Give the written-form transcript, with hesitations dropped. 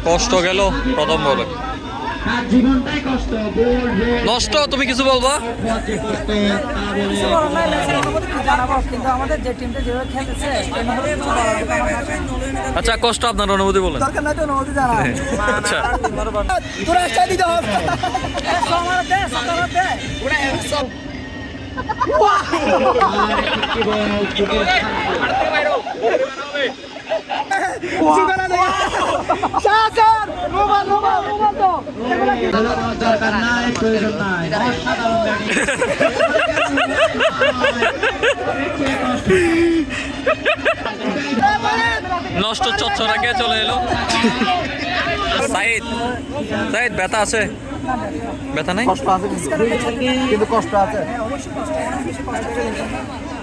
কষ্ট গেল প্রথম বলে, জীবনটাই কষ্ট নষ্ট। তুমি কিছু বলবা? কিন্তু আমাদের যে টিমটা যেভাবে খেলতেছে আচ্ছা, কষ্ট আপনার অনুভূতি বলেন। দরকার নাই তো অনুমতি জানা। আচ্ছা, তোরা একটা দিতে হবে। দরকার নাই, প্রয়োজন নাই, অসাধারণ নষ্ট চচ্চড়া কে চলে এলো? সাইদ, সাইদ ব্যথা আছে? ব্যথা নাই? কষ্ট আছে কিন্তু কষ্ট আছে।